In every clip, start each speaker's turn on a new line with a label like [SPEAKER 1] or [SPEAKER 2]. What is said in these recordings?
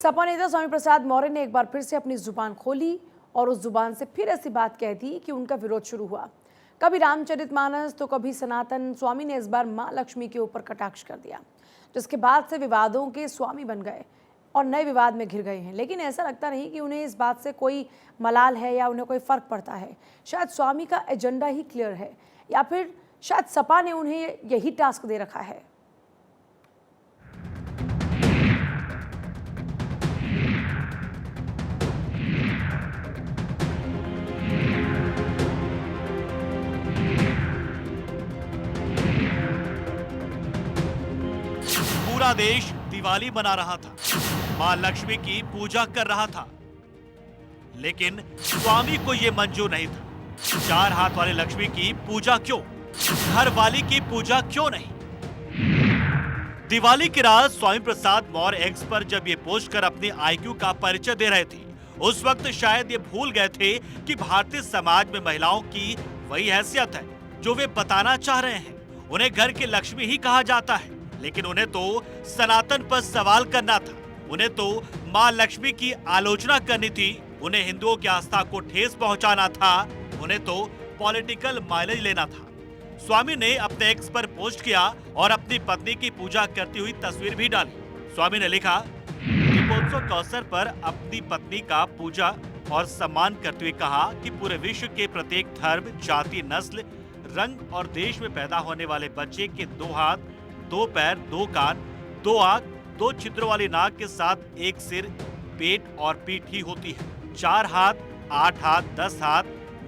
[SPEAKER 1] सपा नेता स्वामी प्रसाद मौर्य ने एक बार फिर से अपनी जुबान खोली और उस जुबान से फिर ऐसी बात कह दी कि उनका विरोध शुरू हुआ। कभी रामचरितमानस तो कभी सनातन। स्वामी ने इस बार मां लक्ष्मी के ऊपर कटाक्ष कर दिया, जिसके बाद से विवादों के स्वामी बन गए और नए विवाद में घिर गए हैं। लेकिन ऐसा लगता नहीं कि उन्हें इस बात से कोई मलाल है या उन्हें कोई फर्क पड़ता है। शायद स्वामी का एजेंडा ही क्लियर है, या फिर शायद सपा ने उन्हें यही टास्क दे रखा है।
[SPEAKER 2] पूरा देश दिवाली मना रहा था, मां लक्ष्मी की पूजा कर रहा था, लेकिन स्वामी को यह मंजूर नहीं था। चार हाथ वाले लक्ष्मी की पूजा क्यों, घर वाली की पूजा क्यों नहीं? दिवाली की रात स्वामी प्रसाद मौर्य एक्स पर जब ये पोस्ट कर अपने आईक्यू का परिचय दे रहे थे, उस वक्त शायद ये भूल गए थे कि भारतीय समाज में महिलाओं की वही हैसियत है जो वे बताना चाह रहे हैं। उन्हें घर की लक्ष्मी ही कहा जाता है, लेकिन उन्हें तो सनातन पर सवाल करना था, उन्हें तो मां लक्ष्मी की आलोचना करनी थी, उन्हें हिंदुओं की आस्था को ठेस पहुंचाना था, उन्हें तो पॉलिटिकल माइलेज लेना था। स्वामी ने अपने एक्स पर पोस्ट किया और अपनी पत्नी की पूजा करती हुई तस्वीर भी डाली। स्वामी ने लिखा, दीपोत्सव के अवसर पर अपनी पत्नी का पूजा और सम्मान करते हुए कहा कि पूरे विश्व के प्रत्येक धर्म, जाति, नस्ल, रंग और देश में पैदा होने वाले बच्चे के 2 हाथ, 2 पैर, 2 कान, 2 आंख, 2 छिद्रों वाली नाक के साथ एक सिर, पेट और पीठ ही होती है। 4 हाथ, 8 हाथ, 10 हाथ,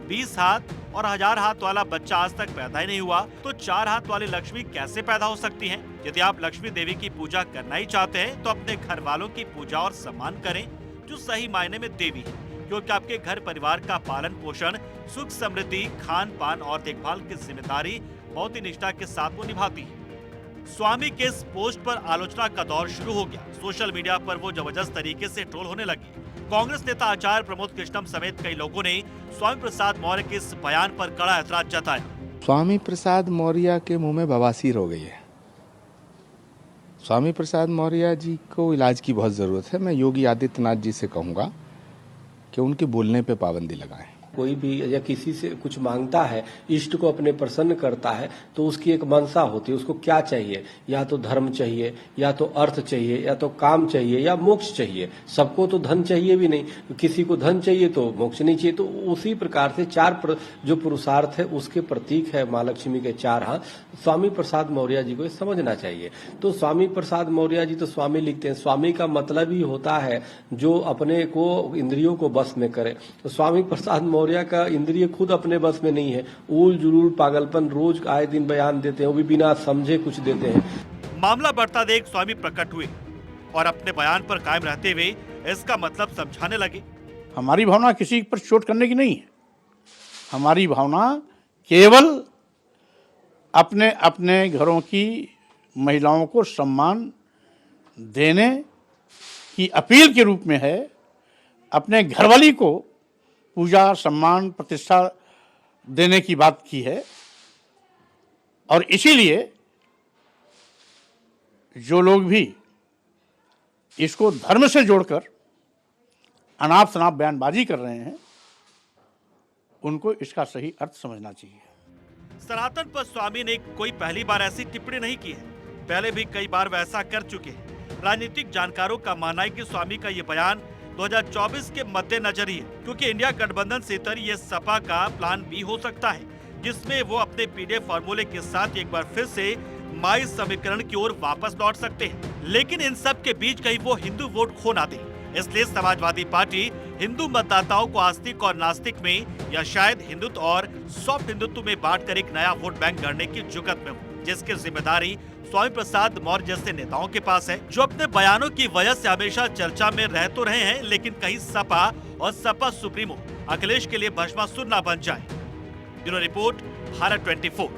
[SPEAKER 2] 20 हाथ और 1000 हाथ वाला बच्चा आज तक पैदा ही नहीं हुआ, तो 4 हाथ वाली लक्ष्मी कैसे पैदा हो सकती हैं? यदि आप लक्ष्मी देवी की पूजा करना ही चाहते हैं तो अपने घर वालों की पूजा और सम्मान करें, जो सही मायने में देवी है, क्योंकि आपके घर परिवार का पालन पोषण, सुख समृद्धि, खान पान और देखभाल की जिम्मेदारी बहुत ही निष्ठा के साथ वो निभाती है। स्वामी के इस पोस्ट पर आलोचना का दौर शुरू हो गया। सोशल मीडिया पर वो जबरदस्त तरीके से ट्रोल होने लगे। कांग्रेस नेता आचार्य प्रमोद कृष्णम समेत कई लोगों ने स्वामी प्रसाद मौर्य के इस बयान पर कड़ा ऐतराज जताया।
[SPEAKER 3] स्वामी प्रसाद मौर्य के मुंह में बवासीर हो गई है। स्वामी प्रसाद मौर्य जी को इलाज की बहुत जरूरत है। मैं योगी आदित्यनाथ जी से कहूंगा कि उनके बोलने पे पाबंदी लगाएं।
[SPEAKER 4] कोई भी या किसी से कुछ मांगता है, इष्ट को अपने प्रसन्न करता है, तो उसकी एक मंशा होती है। उसको क्या चाहिए? या तो धर्म चाहिए, या तो अर्थ चाहिए, या तो काम चाहिए, या मोक्ष चाहिए। सबको तो धन चाहिए भी नहीं, किसी को धन चाहिए तो मोक्ष नहीं चाहिए। तो उसी प्रकार से जो पुरुषार्थ है उसके प्रतीक है मां लक्ष्मी के 4 हाथ। स्वामी प्रसाद मौर्य जी को समझना चाहिए। तो स्वामी प्रसाद मौर्य जी तो स्वामी लिखते हैं, स्वामी का मतलब ही होता है जो अपने को इंद्रियों को बस में करे। तो स्वामी प्रसाद मौर्य का इंद्रिय खुद अपने बस में नहीं है। ऊल जुलूल पागलपन रोज आए दिन बयान देते हैं, वो भी बिना समझे कुछ देते हैं।
[SPEAKER 2] मामला बढ़ता देख स्वामी प्रकट हुए और अपने बयान पर कायम रहते हुए इसका मतलब समझाने लगे।
[SPEAKER 5] हमारी भावना किसी पर चोट करने की नहीं है। हमारी भावना केवल अपने अपने घरों की महिलाओं को सम्मान देने की अपील के रूप में है। अपने घरवाली को पूजा, सम्मान, प्रतिष्ठा देने की बात की है। और इसीलिए जो लोग भी इसको धर्म से जोड़कर अनाप शनाप बयानबाजी कर रहे हैं, उनको इसका सही अर्थ समझना चाहिए।
[SPEAKER 2] सनातन पर स्वामी ने कोई पहली बार ऐसी टिप्पणी नहीं की है, पहले भी कई बार वैसा कर चुके हैं। राजनीतिक जानकारों का मानना है कि स्वामी का ये बयान 2024 के मद्देनजर ही है, क्योंकि इंडिया गठबंधन से इतर ये सपा का प्लान बी हो सकता है, जिसमें वो अपने पीडीएफ फॉर्मूले के साथ एक बार फिर से माई समीकरण की ओर वापस लौट सकते हैं। लेकिन इन सब के बीच कहीं वो हिंदू वोट खो ना दे, इसलिए समाजवादी पार्टी हिंदू मतदाताओं को आस्तिक और नास्तिक में, या शायद हिंदुत्व और सॉफ्ट हिंदुत्व में बांटकर एक नया वोट बैंक गढ़ने की जुगत में हो, जिसकी जिम्मेदारी स्वामी प्रसाद मौर्य जैसे नेताओं के पास है, जो अपने बयानों की वजह से हमेशा चर्चा में रह तो रहे हैं, लेकिन कहीं सपा और सपा सुप्रीमो अखिलेश के लिए भस्मासुर ना बन जाए। Bureau report, Bharat 24।